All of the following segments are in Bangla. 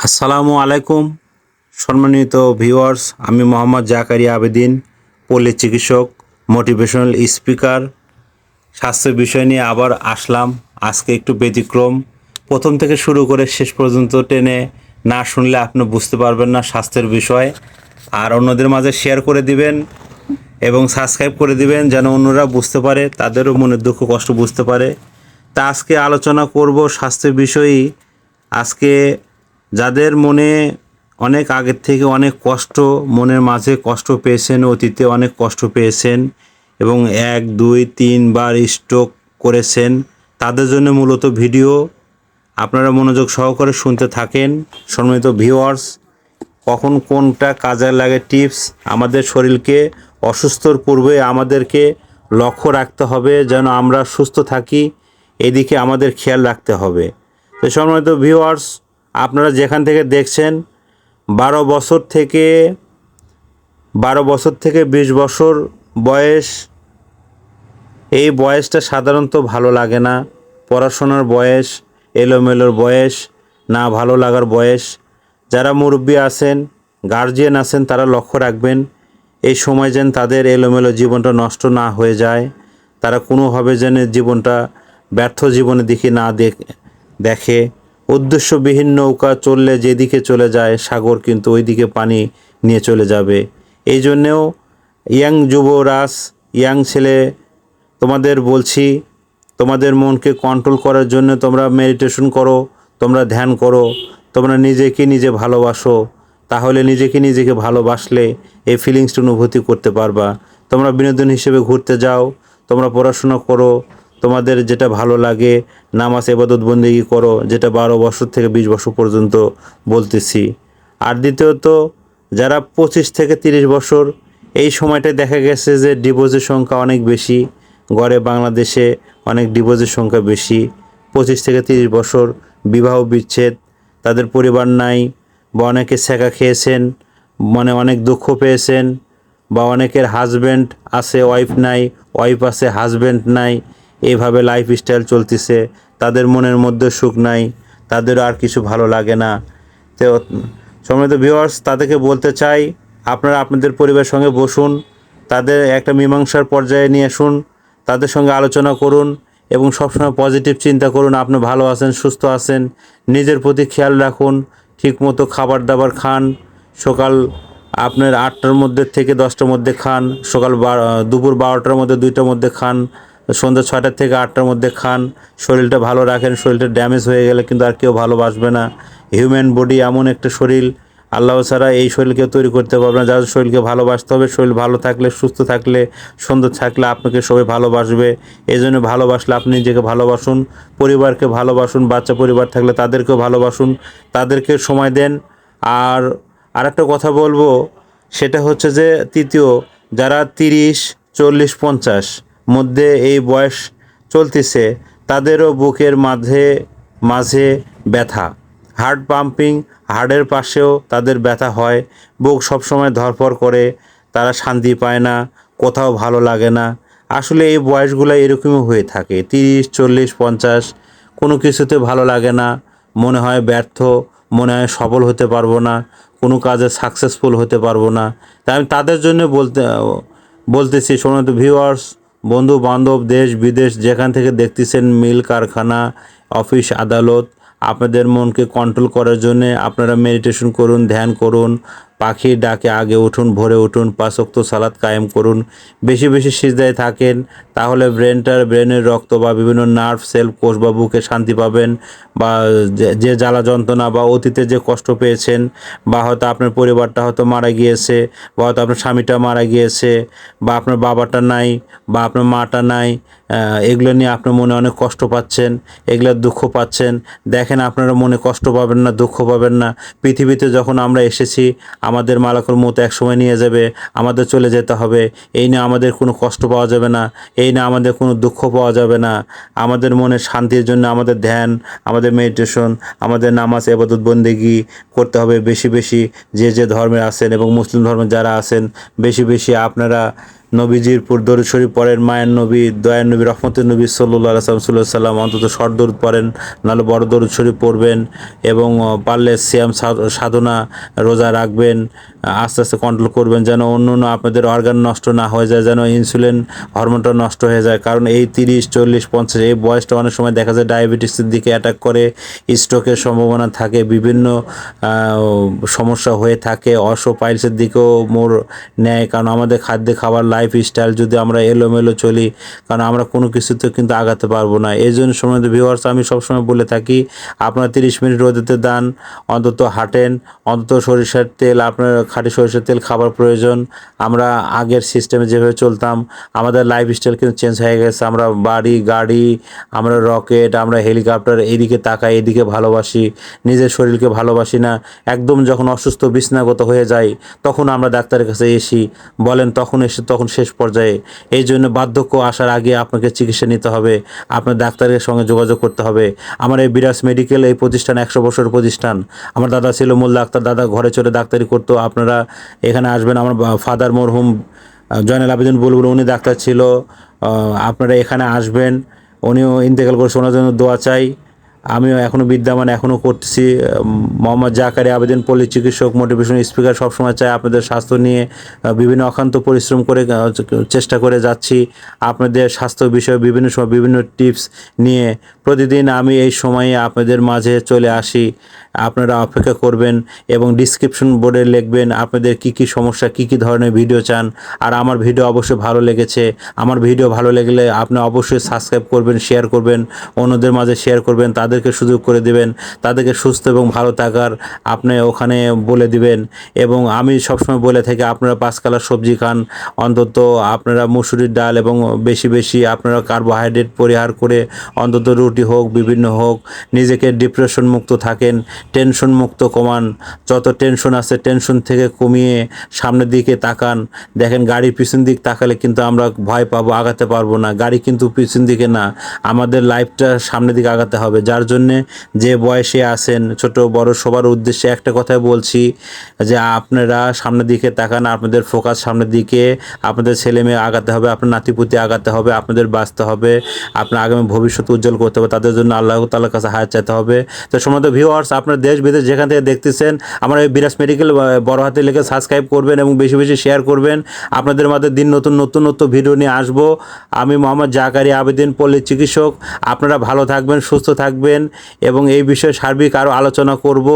আসসালামু আলাইকুম সম্মানিত ভিউয়ার্স, আমি মোহাম্মদ জাকারিয়া আবেদিন, পল্লী চিকিৎসক, মোটিভেশনাল স্পিকার। স্বাস্থ্য বিষয় নিয়ে আবার আসলাম। আজকে একটু ব্যতিক্রম, প্রথম থেকে শুরু করে শেষ পর্যন্ত টেনে না শুনলে আপনি বুঝতে পারবেন না স্বাস্থ্যের বিষয়। আর অন্যদের মাঝে শেয়ার করে দিবেন এবং সাবস্ক্রাইব করে দিবেন যেন অন্যরা বুঝতে পারে, তাদেরও মনের দুঃখ কষ্ট বুঝতে পারে। তা আজকে আলোচনা করব স্বাস্থ্যের বিষয়ই। আজকে যাদের মনে অনেক আগের থেকে অনেক কষ্ট, মনের মাঝে কষ্ট পেয়েছেন, অতীতে অনেক কষ্ট পেয়েছেন এবং 1 2 3 বার স্ট্রোক করেছেন, তাদের জন্য মূলত ভিডিও। আপনারা মনোযোগ সহকারে শুনতে থাকেন। সম্মানিত ভিউয়ার্স, কখন কোনটা কাজে লাগে টিপস, আমাদের শরীরকে অসুস্থর পূর্বে আমাদেরকে লক্ষ্য রাখতে হবে যেন আমরা সুস্থ থাকি, এদিকে আমাদের খেয়াল রাখতে হবে। তো সম্মানিত ভিউয়ার্স, আপনারা যেখান থেকে দেখছেন, 12 বছর থেকে 20 বছর বয়স, এই বয়সটা সাধারণত ভালো লাগে না। পড়াশোনার বয়স, এলোমেলোর বয়স, না ভালো লাগার বয়স। যারা মুরব্বী আছেন, গার্জিয়ান আছেন, তারা লক্ষ্য রাখবেন এই সময় যেন তাদের এলোমেলো জীবনটা নষ্ট না হয়ে যায়। তারা কোনোভাবে যেন জীবনটা ব্যর্থ জীবনের দিকে না দেখে। উদ্দেশ্যবিহীন নৌকা চললে যেদিকে চলে যায় সাগর, কিন্তু ওই দিকে পানি নিয়ে চলে যাবে। এই জন্যেও ইয়াং যুবরাজ, ইয়াং ছেলে, তোমাদের বলছি, তোমাদের মনকে কন্ট্রোল করার জন্য তোমরা মেডিটেশন করো, তোমরা ধ্যান করো, তোমরা নিজেকে নিজে ভালোবাসো। তাহলে নিজেকে ভালোবাসলে এই ফিলিংসটা অনুভূতি করতে পারবা। তোমরা বিনোদন হিসেবে ঘুরতে যাও, তোমরা পড়াশোনা করো, তোমাদের যেটা ভালো লাগে, নামাজ ইবাদত বন্দেগী করো, যেটা 12 বছর থেকে 20 বছর পর্যন্ত বলতেছি। আর দ্বিতীয়ত, যারা 25 থেকে 30 বছর, এই সময়টায় দেখা গেছে যে ডিভোর্সের সংখ্যা অনেক বেশি। গড়ে বাংলাদেশে অনেক ডিভোর্সের সংখ্যা বেশি। 25 থেকে 30 বছর বিবাহ বিচ্ছেদ, তাদের পরিবার নাই, বা অনেকে ছ্যাঁকা খেয়েছেন, মানে অনেক দুঃখ পেয়েছেন, বা অনেকের হাজব্যান্ড আছে, ওয়াইফ নাই, ওয়াইফ আছে, হাজব্যান্ড নাই, এইভাবে লাইফস্টাইল চলতেছে। তাদের মনের মধ্যে সুখ নাই, তাদেরও আর কিছু ভালো লাগে না। তো সম্মানিত ভিউয়ার্স, তাদেরকে বলতে চাই, আপনারা আপনাদের পরিবারের সঙ্গে বসুন, তাদের একটা মীমাংসার পর্যায়ে নিয়ে আসুন, তাদের সঙ্গে আলোচনা করুন এবং সবসময় পজিটিভ চিন্তা করুন। আপনি ভালো আছেন, সুস্থ আছেন, নিজের প্রতি খেয়াল রাখুন, ঠিকমতো খাবার দাবার খান। সকাল আপনার 8টার মধ্যে থেকে 10টার মধ্যে খান, দুপুর 12টার মধ্যে 2টার মধ্যে খান, সন্ধ্যা 6টা থেকে 8টার মধ্যে খান। শরীরটা ভালো রাখেন। শরীরটা ড্যামেজ হয়ে গেলে কিন্তু আর কেউ ভালোবাসবে না। হিউম্যান বডি এমন একটা শরীর, আল্লাহ ছাড়া এই শরীরকে তৈরি করতে পারবে না। যাদের শরীরকে ভালোবাসতে হবে, শরীর ভালো থাকলে, সুস্থ থাকলে, সুন্দর থাকলে আপনাকে সবাই ভালোবাসবে। এই জন্য ভালোবাসলে আপনি নিজেকে ভালোবাসুন, পরিবারকে ভালোবাসুন, বাচ্চা পরিবার থাকলে তাদেরকেও ভালোবাসুন, তাদেরকে সময় দেন। আর আরেকটা কথা বলবো, সেটা হচ্ছে যে তৃতীয়, যারা 30 40 50 মধ্যে এই বয়স চলতেছে, তাদেরও বুকের মাঝে মাঝে ব্যথা, হার্ট পাম্পিং, হার্টের পাশেও তাদের ব্যথা হয়। বুক সবসময় ধড়ফড় করে, তারা শান্তি পায় না, কোথাও ভালো লাগে না। আসলে এই বয়সগুলো এরকমই হয়ে থাকে, 30 40 50, কোনো কিছুতে ভালো লাগে না, মনে হয় ব্যর্থ, মনে হয় সফল হতে পারবো না, কোনো কাজে সাকসেসফুল হতে পারবো না। তাই আমি তাদের জন্য বলতেছি, সম্মানিত ভিউয়ার্স, বন্ধু বান্ধব, দেশ বিদেশ যেখান থেকে দেখতেছেন, মিল কারখানা, অফিস আদালত, আপনাদের মনকে কন্ট্রোল করার জন্যে আপনারা মেডিটেশন করুন, ধ্যান করুন, পাখির ডাকে আগে উঠুন, ভোরে উঠুন, 5 ওয়াক্ত সালাত কায়েম করুন, বেশি বেশি সিজদায় থাকেন। তাহলে ব্রেনের রক্ত বা বিভিন্ন নার্ভ সেল, কোষ বা বুকে শান্তি পাবেন। বা যে জ্বালা যন্ত্রণা বা অতীতে যে কষ্ট পেয়েছেন, বা হয়তো আপনার পরিবারটা হয়তো মারা গিয়েছে, বা হয়তো আপনার স্বামীটা মারা গিয়েছে, বা আপনার বাবাটা নাই, বা আপনার মাটা নাই, এগুলো নিয়ে আপনার মনে অনেক কষ্ট পাচ্ছেন, এগুলোর দুঃখ পাচ্ছেন। দেখেন, আপনারা মনে কষ্ট পাবেন না, দুঃখ পাবেন না। পৃথিবীতে যখন আমরা এসেছি, আমাদের মালাকুল মউত একসময় নিয়ে যাবে, আমাদের চলে যেতে হবে। এই নিয়ে আমাদের কোনো কষ্ট পাওয়া যাবে না, এই নিয়ে আমাদের কোনো দুঃখ পাওয়া যাবে না। আমাদের মনে শান্তির জন্য আমাদের ধ্যান, আমাদের মেডিটেশন, আমাদের নামাজ ইবাদত বন্দেগী করতে হবে বেশি বেশি। যে যে ধর্মের আছেন এবং মুসলিম ধর্মের যারা আছেন, বেশি বেশি আপনারা নবীজির পুর দরুদ শরীফ পড়েন, মায়ের নবী, দয়ার নবী, রহমতের নবী সাল্লাল্লাহু সাল্লাম অন্তত শর্ট দরুদ পড়েন, নাহলে বড় দরুদ শরীফ পড়বেন এবং পারলে সিয়াম সাধনা রোজা রাখবেন, আস্তে আস্তে কন্ট্রোল করবেন যেন অন্য আপনাদের অর্গান নষ্ট না হয়ে যায়, যেন ইনসুলিন হরমোনটা নষ্ট হয়ে যায়। কারণ এই 30, 40, 50 এই বয়সটা অনেক সময় দেখা যায় ডায়াবেটিসের দিকে অ্যাটাক করে, স্ট্রোকের সম্ভাবনা থাকে, বিভিন্ন সমস্যা হয়ে থাকে, পাইলসের দিকেও মোড় নেয়। কারণ আমাদের খাদ্য খাবার লাইফস্টাইল যদি আমরা এলোমেলো চলি, কারণ আমরা কোনো কিছুতে কিন্তু আগাতে পারবো না। এই জন্য সময় ভিউয়ার্স আমি সবসময় বলে থাকি আপনারা 30 মিনিট রোদেতে দান, অন্তত হাঁটেন, অন্তত সরিষার তেল, আপনার খাঁটি সরিষার তেল খাবার প্রয়োজন। আমরা আগের সিস্টেমে যেভাবে চলতাম আমাদের লাইফস্টাইল কিন্তু চেঞ্জ হয়ে গেছে। আমরা বাড়ি গাড়ি, আমরা রকেট, আমরা হেলিকপ্টার, এদিকে তাকাই, এদিকে ভালোবাসি, নিজের শরীরকে ভালোবাসি না। একদম যখন অসুস্থ বিছনাগত হয়ে যায় তখন আমরা ডাক্তারের কাছে বলেন তখন শেষ পর্যায়ে। এই জন্য বার্ধক্য আসার আগে আপনাকে চিকিৎসা নিতে হবে, আপনার ডাক্তারের সঙ্গে যোগাযোগ করতে হবে। আমার এই বিরাজ মেডিকেল এই প্রতিষ্ঠান 100 বছরের প্রতিষ্ঠান। আমার দাদা ছিল মোল্লা আক্তার, দাদা ঘরে চলে ডাক্তারি করতো। আপনারা এখানে আসবেন। আমার ফাদার মরহুম জয়নাল আবেদিন বুলবুল, উনি ডাক্তার ছিল। আপনারা এখানে আসবেন। উনিও ইন্তেকাল করছে, ওনার জন্য দোয়া চাই। আমিও এখনও বিদ্যমান, এখনও করতেছি। মোহাম্মদ জাকারি আবেদিন, পল্লী চিকিৎসক, মোটিভেশন স্পিকার। সবসময় চাই আপনাদের স্বাস্থ্য নিয়ে বিভিন্ন অক্লান্ত পরিশ্রম করে চেষ্টা করে যাচ্ছি আপনাদের স্বাস্থ্য বিষয়ে বিভিন্ন সময় বিভিন্ন টিপস নিয়ে। প্রতিদিন আমি এই সময়ে আপনাদের মাঝে চলে আসি। আপনারা অপেক্ষা করবেন এবং ডিসক্রিপশন বোর্ডে লিখবেন আপনাদের কী কী সমস্যা, কী কী ধরনের ভিডিও চান। আর আমার ভিডিও অবশ্যই ভালো লেগেছে, আমার ভিডিও ভালো লাগলে আপনি অবশ্যই সাবস্ক্রাইব করবেন, শেয়ার করবেন, অন্যদের মাঝে শেয়ার করবেন, তাদেরকে সুযোগ করে দেবেন, তাদেরকে সুস্থ এবং ভালো থাকার আপনি ওখানে বলে দিবেন। এবং আমি সবসময় বলে থাকি আপনারা 5 কালার সবজি খান, অন্তত আপনারা মুসুরির ডাল এবং বেশি বেশি আপনারা কার্বোহাইড্রেট পরিহার করে অন্তত রুটি হোক, বিভিন্ন হোক, নিজেকে ডিপ্রেশন মুক্ত থাকেন, টেনশন মুক্ত কমান। যত টেনশন আছে টেনশন থেকে কমিয়ে সামনের দিকে তাকান। দেখেন গাড়ির পিছন দিক তাকালে কিন্তু আমরা ভয় পাবো, আগাতে পারবো না। গাড়ি কিন্তু পিছন দিকে না, আমাদের লাইফটা সামনের দিকে আগাতে হবে। যার জন্যে যে বয়সে আছেন ছোট বড় সবার উদ্দেশ্যে একটা কথাই বলছি যে আপনারা সামনের দিকে তাকান, আপনাদের ফোকাস সামনের দিকে, আপনাদের ছেলে মেয়ে আগাতে হবে, আপনার নাতিপুতি আগাতে হবে, আপনাদের বাঁচতে হবে, আপনার আগামী ভবিষ্যৎ উজ্জ্বল করতে হবে। তাদের জন্য আল্লাহ তাআলার কাছে হায়াত চাইতে হবে। তো সম্মানিত ভিউয়ার্স, আপনার দেশ বিদেশ যেখান থেকে দেখতেছেন আমার এই বিরাজ মেডিকেল বড় হাতে লিখে সাবস্ক্রাইব করবেন এবং বেশি বেশি শেয়ার করবেন। আপনাদের মাঝে দিন নতুন ভিডিও নিয়ে আসবো। আমি মোহাম্মদ জাকারি আবেদিন, পল্লী চিকিৎসক। আপনারা ভালো থাকবেন, সুস্থ থাকবেন এবং এই বিষয়ে সার্বিক আরও আলোচনা করব।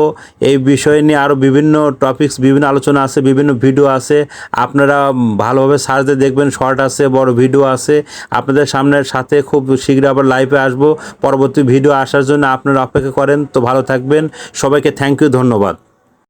এই বিষয় নিয়ে আরও বিভিন্ন টপিকস, বিভিন্ন আলোচনা আছে, বিভিন্ন ভিডিও আছে। আপনারা ভালোভাবে সার্চ দিয়ে দেখবেন, শর্ট আছে, বড় ভিডিও আছে। আপনাদের সামনের সাথে খুব শীঘ্রই আবার লাইভে আসবো। পরবর্তী ভিডিও আসার জন্য আপনারা অপেক্ষা করেন। তো ভালো থাকবেন, সবাইকে থ্যাংক ইউ, ধন্যবাদ।